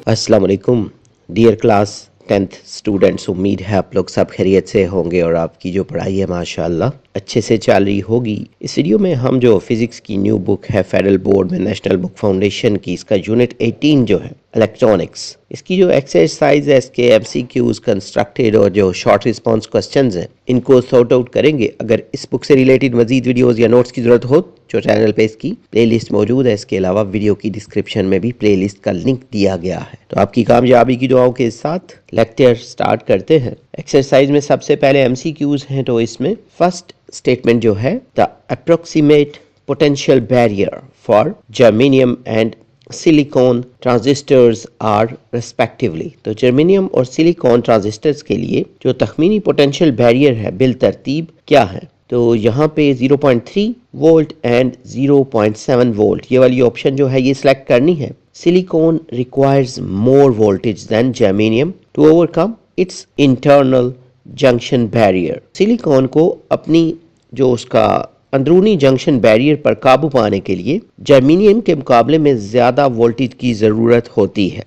अस्सलाम वालेकुम dear class 10th students. उम्मीद है आप लोग सब खैरियत से होंगे और आपकी जो पढ़ाई है माशाल्लाह अच्छे से चल रही होगी। इस वीडियो में हम जो फिज़िक्स की न्यू बुक है फेडरल बोर्ड में नेशनल बुक फाउंडेशन की, इसका यूनिट 18 जो है इलेक्ट्रॉनिक्स, इसकी जो एक्सरसाइज है, इसके एमसीक्यूज कंस्ट्रक्टेड और जो शॉर्ट रिस्पांस क्वेश्चंस हैं इनको सॉर्ट आउट करेंगे। अगर इस बुक से रिलेटेड मजीद वीडियोस या नोट्स की ज़रूरत हो जो चैनल पे इसकी प्लेलिस्ट मौजूद है। इसके अलावा वीडियो की डिस्क्रिप्शन में भी प्लेलिस्ट का लिंक दिया गया है। तो आपकी कामयाबी की दुआओं के साथ लेक्चर स्टार्ट करते हैं। एक्सरसाइज में सबसे पहले एमसीक्यूज हैं, तो इसमें फर्स्ट स्टेटमेंट जो है the approximate potential barrier for germanium and silicon transistors are respectively. तो जर्मेनियम और सिलिकॉन ट्रांजिस्टर्स के लिए जो तखमीनी पोटेंशियल बैरियर है बिल तरतीब क्या है? तो यहाँ पे 0.3 वोल्ट एंड 0.7 वोल्ट ये वाली ऑप्शन जो है ये सिलेक्ट करनी है। Silicon requires more voltage than germanium to overcome its internal junction barrier. Silicon को अपनी जो उसका अंदरूनी जंक्शन बैरियर पर काबू पाने के लिए जर्मेनियम के मुकाबले में ज्यादा वोल्टेज की जरूरत होती है।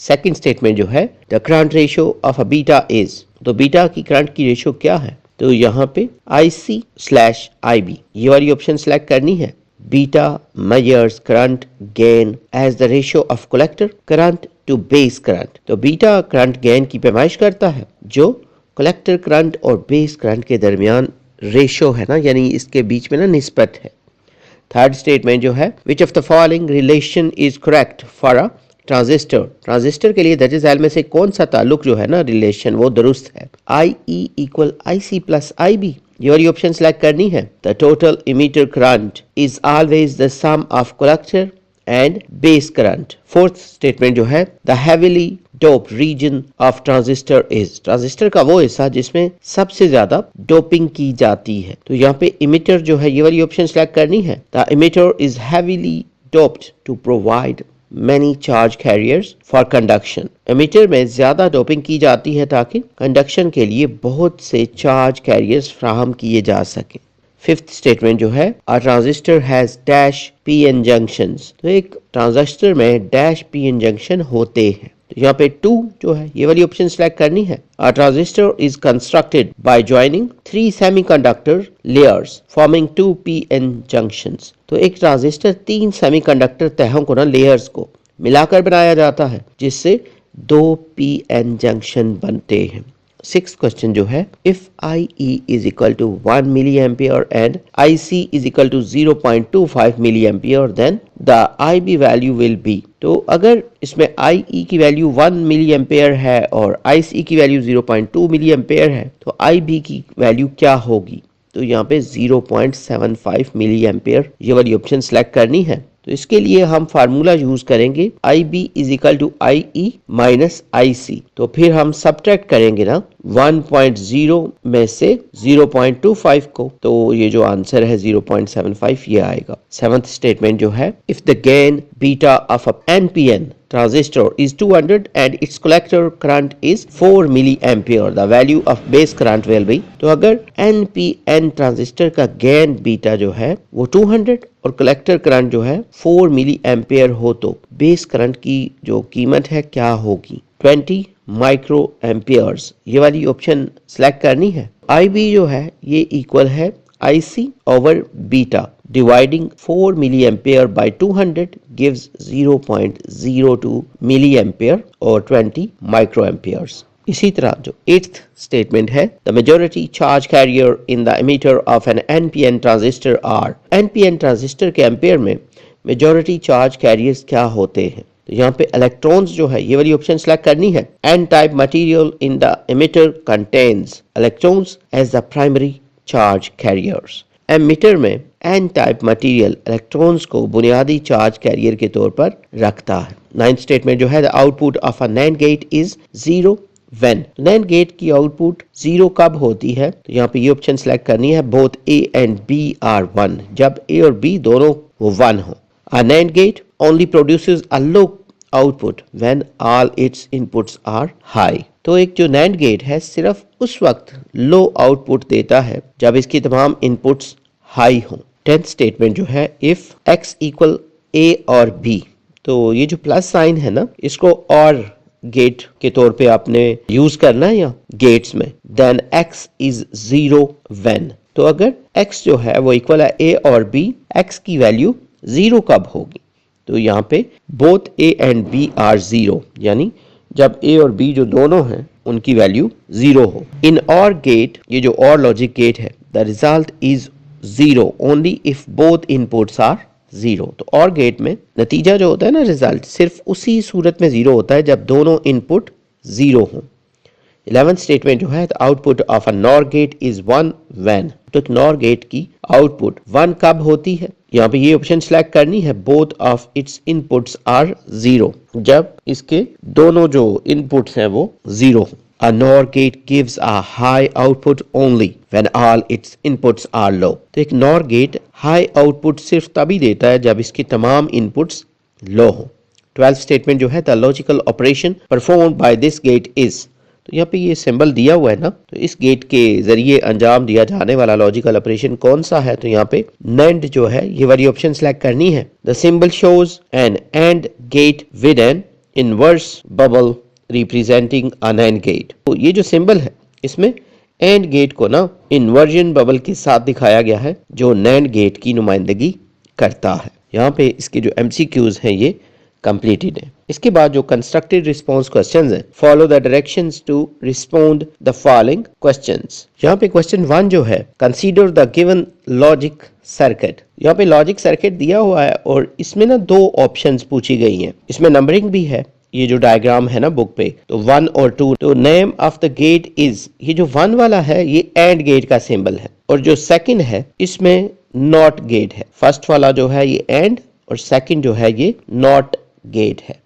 सेकंड स्टेटमेंट जो है the current ratio of a beta is. तो बीटा की करंट की रेशियो क्या है? तो यहाँ पे IC/IB ये वाली ऑप्शन सेलेक्ट करनी है। Beta measures current gain as the ratio of collector current to base current. तो बीटा करंट गेन की पैमाइश करता है जो कलेक्टर करंट और बेस करंट के दरमियान रेशियो है ना, यानी इसके बीच में ना निस्बत है। थर्ड स्टेटमेंट जो है which of the following relation is correct for a transistor. Transistor के लिए दर्ज झैल में से कौन सा ताल्लुक जो है ना रिलेशन वो दुरुस्त है? IE = IC+IB ये वाली ऑप्शन सेलेक्ट करनी है। The total emitter current is always the sum of collector and base current. Fourth statement जो है the heavily dope region of transistor is. Transistor का वो हिस्सा जिसमें सबसे ज्यादा डोपिंग की जाती है। तो यहाँ पे इमीटर जो है ये वाली ऑप्शन सेलेक्ट करनी है। The emitter is heavily doped to provide many charge carriers for conduction। Emitter में ज्यादा डोपिंग की जाती है ताकि कंडक्शन के लिए बहुत से चार्ज कैरियर्स फ्राहम किए जा सके। फिफ्थ स्टेटमेंट जो है a transistor has dash pn junctions। तो एक ट्रांजिस्टर में डैश पीएन जंक्शन होते हैं। तो यहाँ पे 2 जो है ये वाली ऑप्शन सेलेक्ट करनी है। A transistor is constructed by joining 3 semiconductor layers forming 2 PN junctions। तो एक ट्रांजिस्टर 3 सेमीकंडक्टर तहों को ना लेयर्स को मिलाकर बनाया जाता है जिससे 2 PN जंक्शन बनते हैं। सिक्स क्वेश्चन जो है if IE = 1 milliampere and IC = 0.25 milliampere then the IB value will be. तो अगर इसमें IE की वैल्यू 1 मिली एम्पियर है और IC की वैल्यू 0.2 मिली एम्पियर है तो IB की वैल्यू क्या होगी? तो यहाँ पे 0.75 मिली एम्पियर ये वाली ऑप्शन सेलेक्ट करनी है। तो इसके लिए हम फार्मूला यूज करेंगे IB = IE - IC। तो फिर हम सब्ट्रैक्ट करेंगे ना 1.0 में से 0.25 को, तो ये जो आंसर है 0.75 ये आएगा। सेवंथ स्टेटमेंट जो है if the gain beta of a NPN transistor is 200 and its collector current is 4 milliampere the value of base current will be। तो अगर NPN ट्रांजिस्टर का गेन बीटा जो है वो 200 और कलेक्टर करंट जो है 4 मिली एम्पियर हो तो बेस करंट की जो कीमत है क्या होगी? 20 माइक्रो एम्पियर्स ये वाली ऑप्शन सेलेक्ट करनी है। IB जो है ये इक्वल है IC over beta dividing 4 milliampere by 200 gives 0.02 milliampere और 20 microamperes। इसी तरह जो 8th स्टेटमेंट है the majority charge carrier in the emitter of an NPN transistor are। NPN transistor के एम्पियर में मेजॉरिटी चार्ज कैरियर्स क्या होते हैं? तो यहाँ पे इलेक्ट्रॉन्स जो है ये वाली ऑप्शन सेलेक्ट करनी है। N type material in the emitter contains electrons as the primary charge carriers. Emitter में N टाइप मटेरियल इलेक्ट्रॉन्स को बुनियादी चार्ज कैरियर के तौर पर रखता है। नाइन्थ स्टेटमेंट जो है the output of a NAND gate is 0 when. NAND gate की आउटपुट 0 कब होती है? तो यहाँ पे ये ऑप्शन सेलेक्ट करनी है both A and B are 1, जब A और B दोनों वो 1 हो। A NAND gate only produces a low output when all its inputs are high. तो एक जो नैंड गेट है सिर्फ उस वक्त लो आउटपुट देता है जब इसकी तमाम इनपुट्स हाई हों। 10th स्टेटमेंट जो है इफ X = A और B तो ये जो प्लस साइन है ना, इसको और गेट के तौर पे आपने यूज करना है यहाँ गेट्स में। देन x इज 0 व्हेन, तो अगर x जो है वो इक्वल है a और b, x की वैल्यू 0 कब होगी? तो यहाँ पे both a and b are 0, यानी जब a और b जो दोनों हैं उनकी वैल्यू 0 हो। इन और गेट, ये जो और लॉजिक गेट है, the result is 0 only if both inputs are 0। तो और गेट में नतीजा जो होता है ना, रिजल्ट, सिर्फ उसी सूरत में 0 होता है जब दोनों इनपुट 0 हों। 11th स्टेटमेंट जो है, the output of a NOR gate is 1 when, तो नॉर गेट की आउटपुट 1 कब होती है? यहाँ पे ये ऑप्शन सिलेक्ट करनी है, both of its inputs are 0, जब इसके दोनों जो इनपुट्स हैं वो 0 हो। A NOR gate gives a high output only when all its inputs are low. तो एक NOR gate high output सिर्फ तभी देता है जब इसके तमाम inputs low हो। 12th statement जो है, the logical operation performed by this gate is, तो यहाँ पे ये सिंबल दिया हुआ है ना, तो इस गेट के जरिए अंजाम दिया जाने वाला लॉजिकल ऑपरेशन कौन सा है? तो यहाँ पे NAND जो है, ये वाली ऑप्शन सेलेक्ट करनी है। The symbol shows an AND gate with an inverse bubble representing a NAND gate. तो ये जो सिंबल है, इसमें एंड गेट को ना इन्वर्जन बबल के साथ दिखाया गया है जो NAND गेट की नुमाइंदगी करता है। यहाँ पे इसके जो MCQs हैं ये कंप्लीटेड है। इसके बाद जो कंस्ट्रक्टेड रिस्पॉन्स क्वेश्चंस हैं, follow the directions to respond the following questions. यहाँ पे क्वेश्चन 1 जो है, consider the given logic circuit. यहाँ पे लॉजिक सर्किट दिया हुआ है और इसमें ना 2 ऑप्शंस पूछी गई हैं। इसमें नंबरिंग भी है, ये जो डायग्राम है ना बुक पे, तो 1 और 2। तो name of the gate is, ये जो 1 वाला है ये एंड गेट का सिंबल है, और जो सेकंड है इसमें नॉट गेट है। फर्स्ट वाला जो है ये एंड, और सेकंड जो है ये नॉट गेट है।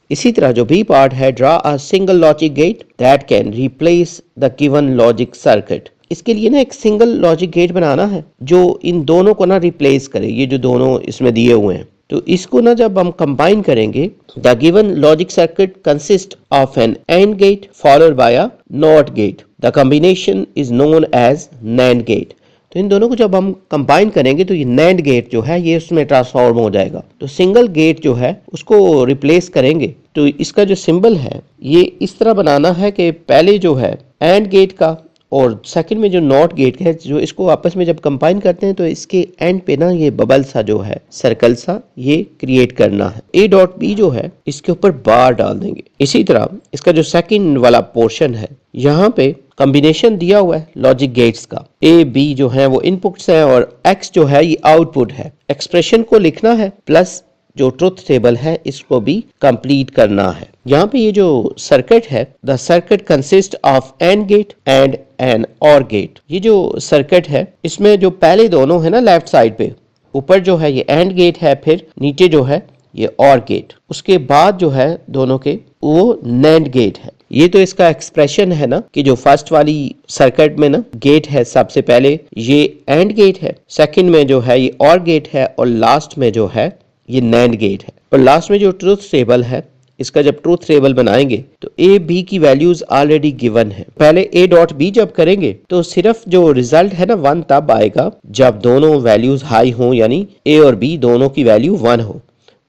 इसी तरह जो बी पार्ट है, draw a single logic get that can replace the given logic circuit. इसके लिए ना एक सिंगल लॉजिक गेट बनाना है जो इन दोनों को ना रिप्लेस करे, ये जो दोनों इसमें दिए हुए हैं। तो इसको ना जब हम कंबाइन करेंगे, the given logic circuit consist of an AND gate followed by a NOT gate, the combination is known as NAND gate. तो इन दोनों को जब हम कंबाइन करेंगे तो ये NAND गेट जो है ये उसमें ट्रांसफॉर्म हो जाएगा। तो सिंगल गेट जो है उसको रिप्लेस करेंगे, तो इसका जो सिंबल है ये इस तरह बनाना है कि पहले जो है एंड गेट का और सेकंड में जो नॉट गेट है, जो इसको आपस में जब कंबाइन करते हैं तो इसके एंड पे ना ये बबल सा जो है, सर्कल सा, ये क्रिएट करना है। A डॉट B जो है इसके ऊपर बार डाल देंगे। इसी तरह इसका जो सेकंड वाला पोर्शन है, यहाँ पे कॉम्बिनेशन दिया हुआ है लॉजिक गेट्स का। A B जो है वो इनपुट्स हैं और X जो है ये आउटपुट है। एक्सप्रेशन को लिखना है प्लस जो ट्रुथ टेबल है इसको भी कंप्लीट करना है। यहाँ पे ये जो सर्किट है, the circuit consist of AND gate and an OR gate. ये जो सर्किट है इसमें जो पहले दोनों है ना लेफ्ट साइड पे, ऊपर जो है ये एंड गेट है, फिर नीचे जो है ये और गेट, उसके बाद जो है दोनों के वो NAND गेट है। ये तो इसका एक्सप्रेशन है ना कि जो फर्स्ट वाली सर्किट में ना गेट है, सबसे पहले ये एंड गेट है, सेकंड में जो है ये और गेट है, और लास्ट में जो है ये NAND गेट है। और लास्ट में जो ट्रुथ टेबल है, इसका जब ट्रुथ टेबल बनाएंगे तो A B की वैल्यूज ऑलरेडी गिवन है। पहले A डॉट B जब करेंगे तो सिर्फ जो रिजल्ट है ना 1 तब आएगा जब दोनों वैल्यूज हाई हों, यानी A और B दोनों की वैल्यू 1 हो।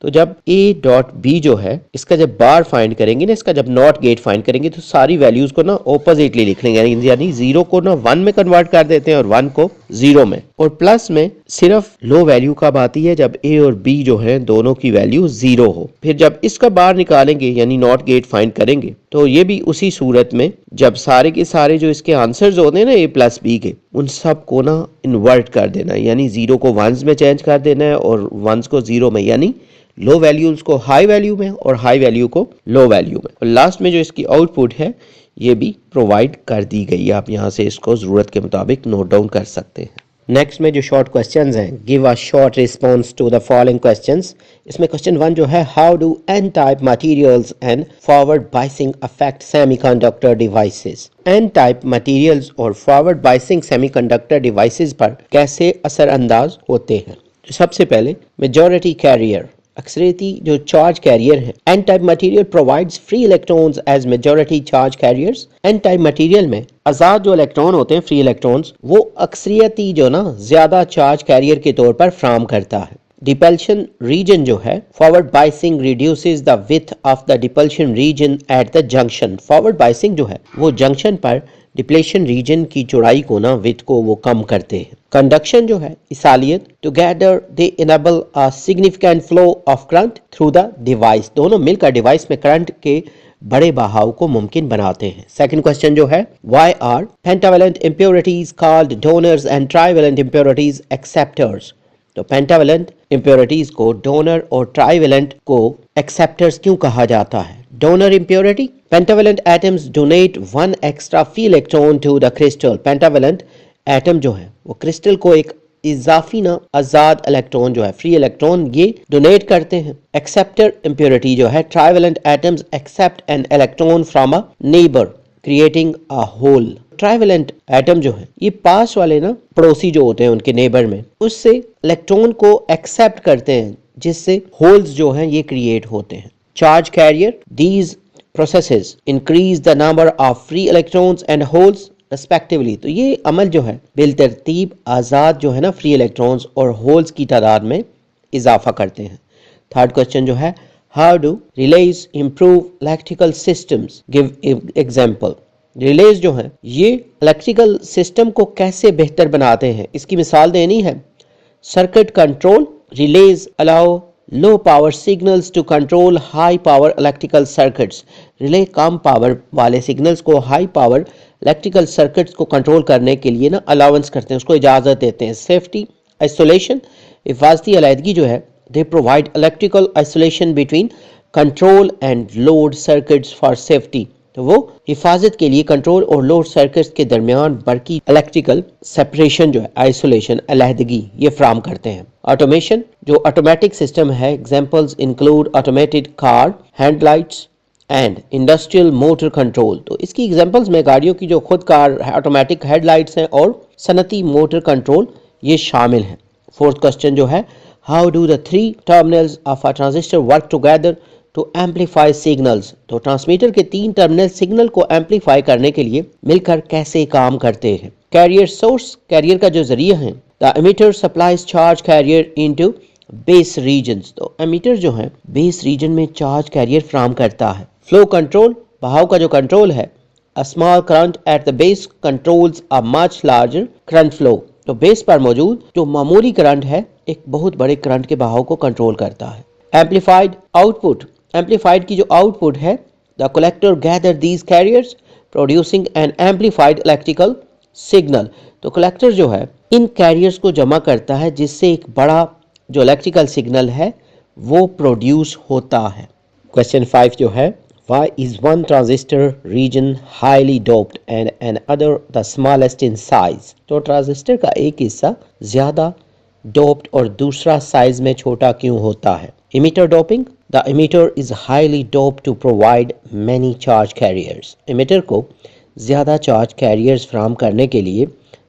तो जब A डॉट B जो है इसका जब बार फाइंड करेंगे ना, इसका जब नॉट गेट फाइंड करेंगे तो सारी वैल्यूज को ना ऑपोजिटली लिख लेंगे, यानी 0 को ना 1 में कन्वर्ट कर देते हैं और 1 को 0 में। और प्लस में सिर्फ लो वैल्यू कब आती है, जब A और B जो है दोनों की वैल्यू 0 हो। फिर जब इसका बार निकालेंगे यानी नॉट गेट फाइंड करेंगे तो ये भी उसी सूरत में जब सारे के सारे जो इसके आंसर्स होते हैं ना A प्लस B के, उन सब को ना इन्वर्ट कर देना है, यानी 0 को 1s में चेंज कर देना है और 1s को 0 में, यानी लो वैल्यूज को हाई वैल्यू में और हाई वैल्यू को लो वैल्यू में। और लास्ट में जो इसकी आउटपुट है ये भी प्रोवाइड कर दी गई है। आप यहाँ से इसको ज़रूरत के मुताबिक नोट डाउन कर सकते हैं। नेक्स्ट में जो शॉर्ट क्वेश्चंस हैं, give a short response to the following questions. इसमें क्वेश्चन 1 जो है, how do N type materials and forward biasing affect semiconductor devices. N type materials और फॉरवर्ड बाइसिंग सेमीकंडक्टर डिवाइसेस पर कैसे असरअंदाज होते हैं। तो सबसे पहले मेजॉरिटी कैरियर, अक्सरियती जो चार्ज कैरियर है। N type material provides free electrons as majority charge carriers. N type material में आजाद जो इलेक्ट्रॉन होते हैं, फ्री इलेक्ट्रॉन्स, वो अक्सरियती जो ना ज्यादा चार्ज कैरियर के तौर पर फ्राहम करता है। डिपल्शन रीजन जो है, forward biasing reduces the width of the depletion region at the junction. Forward biasing जो है वो जंक्शन पर डिप्लेशन रीजन की चौड़ाई को ना, विड्थ को वो कम करते हैं। कंडक्शन जो है, इसालियत, together they enable a significant flow of current through the device. दोनों मिलकर डिवाइस में करंट के बड़े बहाव को मुमकिन बनाते हैं। सेकंड क्वेश्चन जो है, why are pentavalent impurities called donors and trivalent impurities acceptors. तो पेंटावेलेंट इम्प्योरिटीज को डोनर और ट्राइवेलेंट को एक्सेप्टर्स क्यों कहा जाता है? Donor impurity, pentavalent atoms donate one extra free electron to the crystal. Pentavalent atom जो है वो क्रिस्टल को एक इजाफी ना आजाद इलेक्ट्रॉन जो है, फ्री इलेक्ट्रॉन, ये डोनेट करते हैं। एक्सेप्टर इम्प्योरिटी जो है, trivalent atoms accept an electron from a neighbour creating a hole. Trivalent atom जो है ये पास वाले ना पड़ोसी जो होते हैं उनके नेबर में, उससे इलेक्ट्रॉन को एक्सेप्ट करते हैं, जिससे होल्स जो हैं ये क्रिएट होते हैं। Charge carrier, these processes increase the number of free electrons and holes respectively. तो ये अमल जो है बिलतरतीब आज़ाद जो है ना फ्री इलेक्ट्रॉन्स और होल्स की तादाद में इजाफा करते हैं। थर्ड क्वेश्चन जो है, how do release improve electrical systems, give example. Release जो है ये इलेक्ट्रिकल सिस्टम को कैसे बेहतर बनाते हैं, इसकी मिसाल देनी है। Circuit control, relays allow low power signals to control high power electrical circuits. Relay कम पावर वाले सिग्नल्स को हाई पावर इलेक्ट्रिकल सर्किट्स को कंट्रोल करने के लिए ना अलाउंस करते हैं, उसको इजाज़त देते हैं। सेफ्टी आइसोलेशन, हिफाजती अलहदगी जो है, they provide electrical isolation between control and load circuits for safety. तो वो हिफाजत के लिए कंट्रोल और लोड सर्किट्स के दरमियान बरकी इलेक्ट्रिकल सेपरेशन जो है, आइसोलेशन, अलहदगी, ये फ्राहम करते हैं। ऑटोमेशन, जो ऑटोमेटिक सिस्टम है, examples include automated car, headlights and industrial motor control. तो इसकी एग्जांपल्स में गाड़ियों की जो खुद कार ऑटोमेटिक हेडलाइट्स हैं और सनती मोटर कंट्रोल ये शामिल हैं। फोर्थ क्वेश्चन जो है, how do the three terminals of a transistor work together to amplify signals. तो ट्रांसमीटर के तीन टर्मिनल सिग्नल को एम्पलीफाई करने के लिए मिलकर कैसे काम करते हैं? कैरियर सोर्स, कैरियर का जो जरिया है, the emitter supplies charge carrier into base regions. तो एमिटर जो है बेस रीजन में चार्ज कैरियर फ्राहम करता है। फ्लो कंट्रोल, बहाव का जो कंट्रोल है, a small current at the base controls a much larger current flow. तो बेस पर मौजूद जो मामूली करंट है एक बहुत बड़े करंट के बहाव को कंट्रोल करता है। एम्पलीफाइड आउटपुट, एम्पलीफाइड की जो आउटपुट है, the collector gather these carriers producing an amplified electrical signal. तो कलेक्टर जो है इन कैरियर्स को जमा करता है, जिससे एक बड़ा जो इलेक्ट्रिकल सिग्नल है वो प्रोड्यूस होता है। क्वेश्चन 5 जो है, why is one transistor region highly doped and another the smallest in size। तो ट्रांजिस्टर का एक हिस्सा ज्यादा डोप्ड और दूसरा साइज में छोटा क्यों होता है? Emitter doping, the emitter is highly doped to provide many charge carriers. Emitter को ज्यादा चार्ज कैरियर्स फ्राहम करने के लिए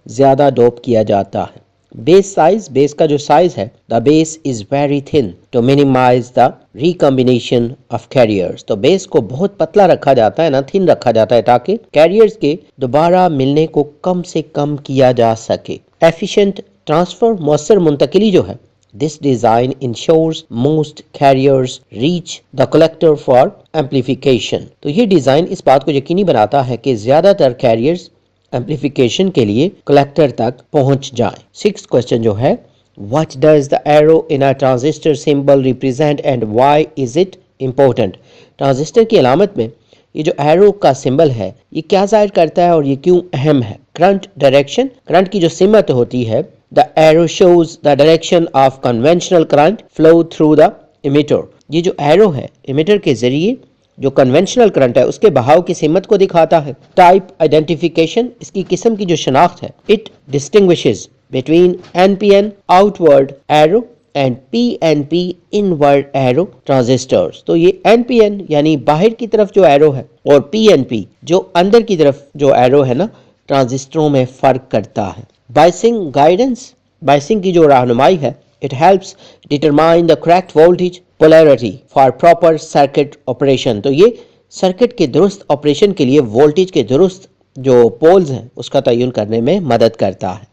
ज्यादा डोप किया जाता है। बेस साइज, बेस का जो साइज है, the base is very thin to minimise the recombination of carriers. तो बेस को बहुत पतला रखा जाता है ना, थिन रखा जाता है, ताकि कैरियर्स के दोबारा मिलने को कम से कम किया जा सके। एफिशिएंट ट्रांसफर, मौसर मुंतकिली जो है, this design ensures most carriers reach the collector for amplification. तो ये डिजाइन इस बात को यकीनी बनाता है कि ज्यादातर कैरियर्स एम्पलीफिकेशन के लिए कलेक्टर तक पहुंच जाएं। 6th क्वेश्चन जो है, what does the arrow in a transistor symbol represent and why is it important. Transistor की अलामत में ये जो एरो का सिंबल है ये क्या जाहिर करता है और ये क्यों अहम है? करंट डायरेक्शन, करंट की जो सिमत होती है, the arrow shows the direction of conventional current flow through the emitter. ये जो एरो है इमिटर के जरिए जो कन्वेंशनल करंट है उसके बहाव की सिमत को दिखाता है। टाइप आइडेंटिफिकेशन, इसकी किस्म की जो शनाख्त है, it distinguishes between NPN outward arrow and PNP inward arrow transistors. तो ये एनपीएन यानी बाहर की तरफ जो एरो है और पीएनपी जो अंदर की तरफ जो एरो है ना, ट्रांजिस्टरों में फर्क करता है। बाइसिंग गाइडेंस, बाइसिंग की जो रहनुमाई है, it helps determine the correct voltage polarity for proper circuit operation. तो ये सर्किट के दुरुस्त ऑपरेशन के लिए वोल्टेज के दुरुस्त जो पोल्स हैं उसका तयन करने में मदद करता है।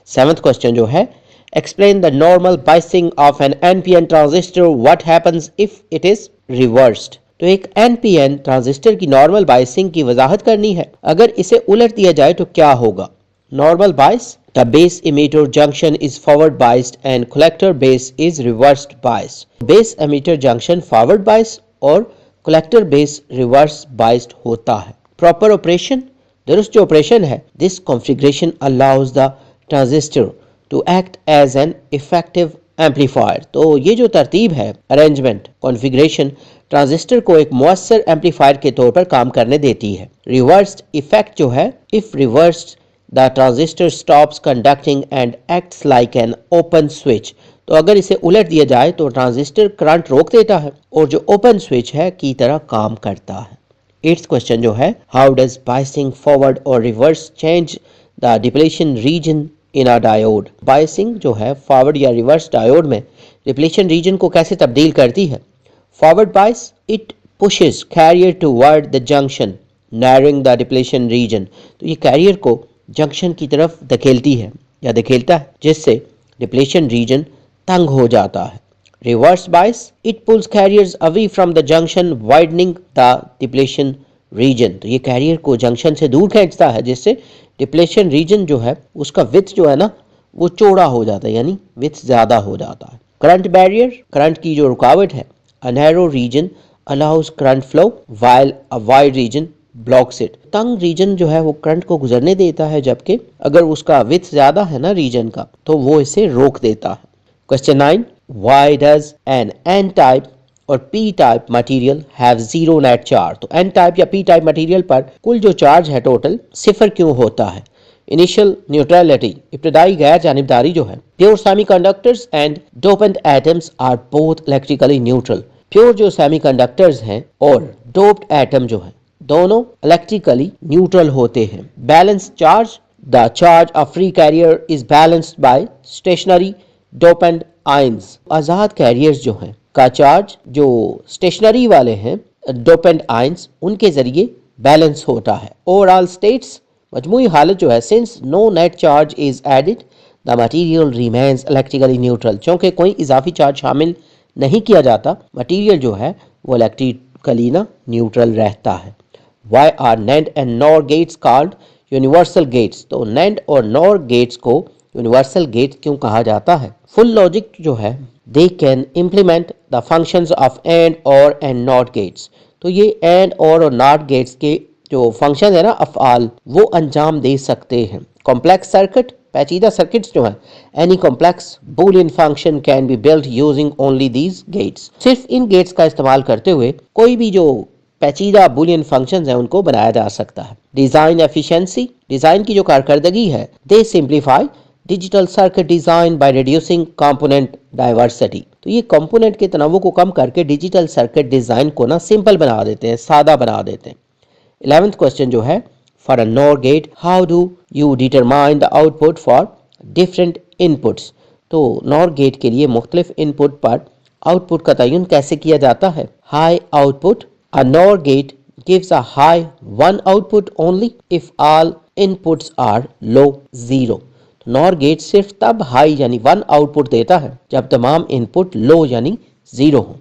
7th क्वेश्चन जो है, Explain the normal biasing of an NPN transistor. What happens if it is reversed? तो एक NPN ट्रांजिस्टर की नॉर्मल बायसिंग की वजाहत करनी है। अगर इसे उलट दिया जाए तो क्या होगा? Normal bias, the base emitter junction is forward biased and collector base is reversed biased. Base emitter junction forward biased और collector base reverse biased होता है। Proper operation, दुरुस्त जो ऑपरेशन है, this configuration allows the transistor to act as an effective amplifier. तो ये जो तरतीब है, अरेंजमेंट, कॉन्फ़िगरेशन, ट्रांजिस्टर को एक मुअस्सर एम्पलीफायर के तौर पर काम करने देती है। रिवर्स्ड इफेक्ट जो है, if reversed the transistor stops conducting and acts like an open switch. तो अगर इसे उलट दिया जाए तो ट्रांजिस्टर करंट रोक देता है और जो ओपन स्विच है की तरह काम करता है। 8th क्वेश्चन जो है, हाउ डज बायसिंग फॉरवर्ड और reverse change the depletion region in a diode? Biasing जो है फॉरवर्ड या रिवर्स डायोड में डिप्लीशन रीजन को कैसे तब्दील करती है? Forward bias, it pushes carrier toward the junction narrowing the depletion region. तो ये कैरियर को जंक्शन की तरफ धकेलती है या धकेलता है, जिससे डिप्लीशन रीजन तंग हो जाता है। Reverse bias, it pools carriers away from the junction widening the depletion region. तो ये कैरियर को जंक्शन से दूर खींचता है, जिससे डिप्लीशन रीजन जो है उसका विड्थ जो है ना वो चौड़ा हो जाता है, यानी विड्थ ज्यादा हो जाता है। करंट बैरियर, करंट की जो रुकावट है, a narrow region allows current flow while a wide region blocks it. तंग रीजन जो है वो करंट को गुजरने देता है, जबकि अगर उसका विड्थ ज्यादा है ना रीजन का तो वो इसे रोक देता है। Question 9, why does an n type और p type material have zero net charge? तो एन टाइप या पी टाइप मटेरियल पर कुल जो चार्ज है टोटल सिफर क्यों होता है? इनिशियल न्यूट्रलिटी, इब्तदाई गैर जानिबदारी जो है। Pure semiconductors and dopant atoms are both electrically neutral. Pure जो सेमीकंडक्टर्स हैं और डोप्ड एटम जो है दोनों इलेक्ट्रिकली न्यूट्रल होते हैं। Balance charge, the charge of free carrier is balanced by stationary dopant ions. आजाद कैरियर्स जो हैं का चार्ज जो स्टेशनरी वाले हैं डोपेंट आयंस उनके जरिए बैलेंस होता है। ओवरऑल स्टेट्स, मजमूई हालत जो है, since no net charge is added the material remains electrically neutral. चूंकि कोई इजाफी चार्ज शामिल नहीं किया जाता, मटेरियल जो है वो इलेक्ट्रिकली ना न्यूट्रल रहता है। Why are NAND and NOR gates called universal gates? तो NAND और NOR gates को यूनिवर्सल गेट क्यों कहा जाता है? फुल लॉजिक जो है, they can implement the functions of AND OR and NOT gates। तो ये AND OR और NOT gates के जो फंक्शन है ना अफ़आल, वो अंजाम दे सकते हैं। कॉम्प्लेक्स सर्किट, पेचीदा सर्किट्स जो हैं, any complex Boolean function can be built using only these gates. सिर्फ इन गेट्स का इस्तेमाल करते हुए कोई भी जो पेचीदा बुलियन फंक्शंस हैं उनको बनाया जा सकता है। डिजाइन एफिशिएंसी, डिजाइन की जो कारकर्दगी है, they simplify digital circuit design by reducing component diversity. तो ये कंपोनेंट के तनव्वु को कम करके डिजिटल सर्किट डिजाइन को ना सिंपल बना देते हैं, सादा बना देते हैं। 11th क्वेश्चन जो है, for a NOR gate how do you determine the output for different inputs? तो नॉर गेट के लिए मुख्तलिफ इनपुट पर आउटपुट का तयन कैसे किया जाता है? High output, a NOR gate gives a high one output only if all inputs are low 0। तो NOR gate सिर्फ तब हाई यानी 1 आउटपुट देता है जब तमाम इनपुट लो यानी 0 हो।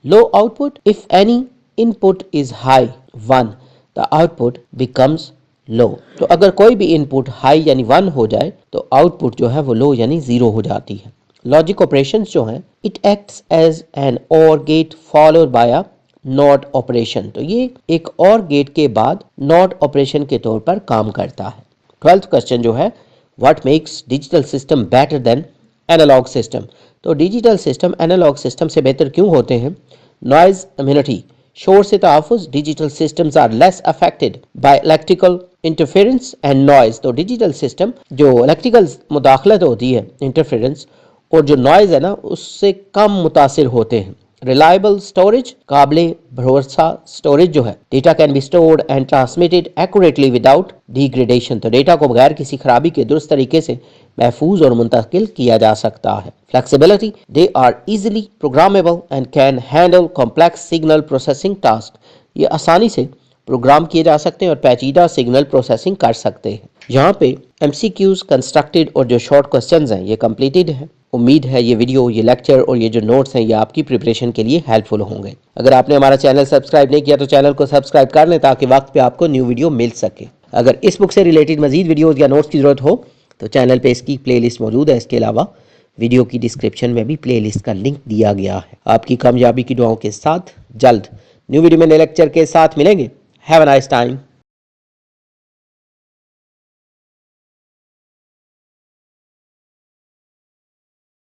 Low output, if any input is high 1 the output becomes low। तो अगर कोई भी इनपुट हाई यानी 1 हो जाए तो आउटपुट जो है वो लो यानी 0 हो जाती है। लॉजिक ऑपरेशंस जो हैं, it acts as an OR gate followed by a not operation. तो ये एक और गेट के बाद नॉट ऑपरेशन के तौर पर काम करता है। 12th क्वेश्चन जो है, what makes digital system better than analog system? तो डिजिटल सिस्टम एनालॉग सिस्टम से बेहतर क्यों होते हैं? नॉइज इम्यूनिटी, शोर से तहफ़्फ़ुज़, digital systems are less affected by electrical interference and noise. तो डिजिटल सिस्टम जो इलेक्ट्रिकल मुदाखलत होती है, इंटरफेरेंस, और जो नॉइज़ है ना उससे कम मुतासिर होते हैं। रिलायबल स्टोरेज, काबिले भरोसा स्टोरेज जो है, data can be stored and transmitted accurately without degradation. तो डेटा को बगैर किसी खराबी के दुरुस्त तरीके से महफूज और मुंतकिल किया जा सकता है। Flexibility, they are easily programmable and can handle complex signal processing task. ये आसानी से प्रोग्राम किए जा सकते हैं और पेचीदा सिग्नल प्रोसेसिंग कर सकते हैं। यहाँ पे MCQs कंस्ट्रक्टेड और जो शॉर्ट क्वेश्चंस हैं ये कंप्लीटेड है। उम्मीद है ये वीडियो, ये लेक्चर और ये जो नोट्स हैं ये आपकी प्रिपरेशन के लिए हेल्पफुल होंगे। अगर आपने हमारा चैनल सब्सक्राइब नहीं किया तो चैनल को सब्सक्राइब कर लें ताकि वक्त पे आपको न्यू वीडियो मिल सके। अगर इस बुक से रिलेटेड मजीद वीडियोज़ या नोट्स की ज़रूरत हो तो चैनल पे इसकी प्लेलिस्ट मौजूद है। इसके अलावा वीडियो की डिस्क्रिप्शन में भी प्लेलिस्ट का लिंक दिया गया है। आपकी कामयाबी की दुआओं के साथ जल्द न्यू वीडियो में नए लेक्चर के साथ मिलेंगे। Have a nice time.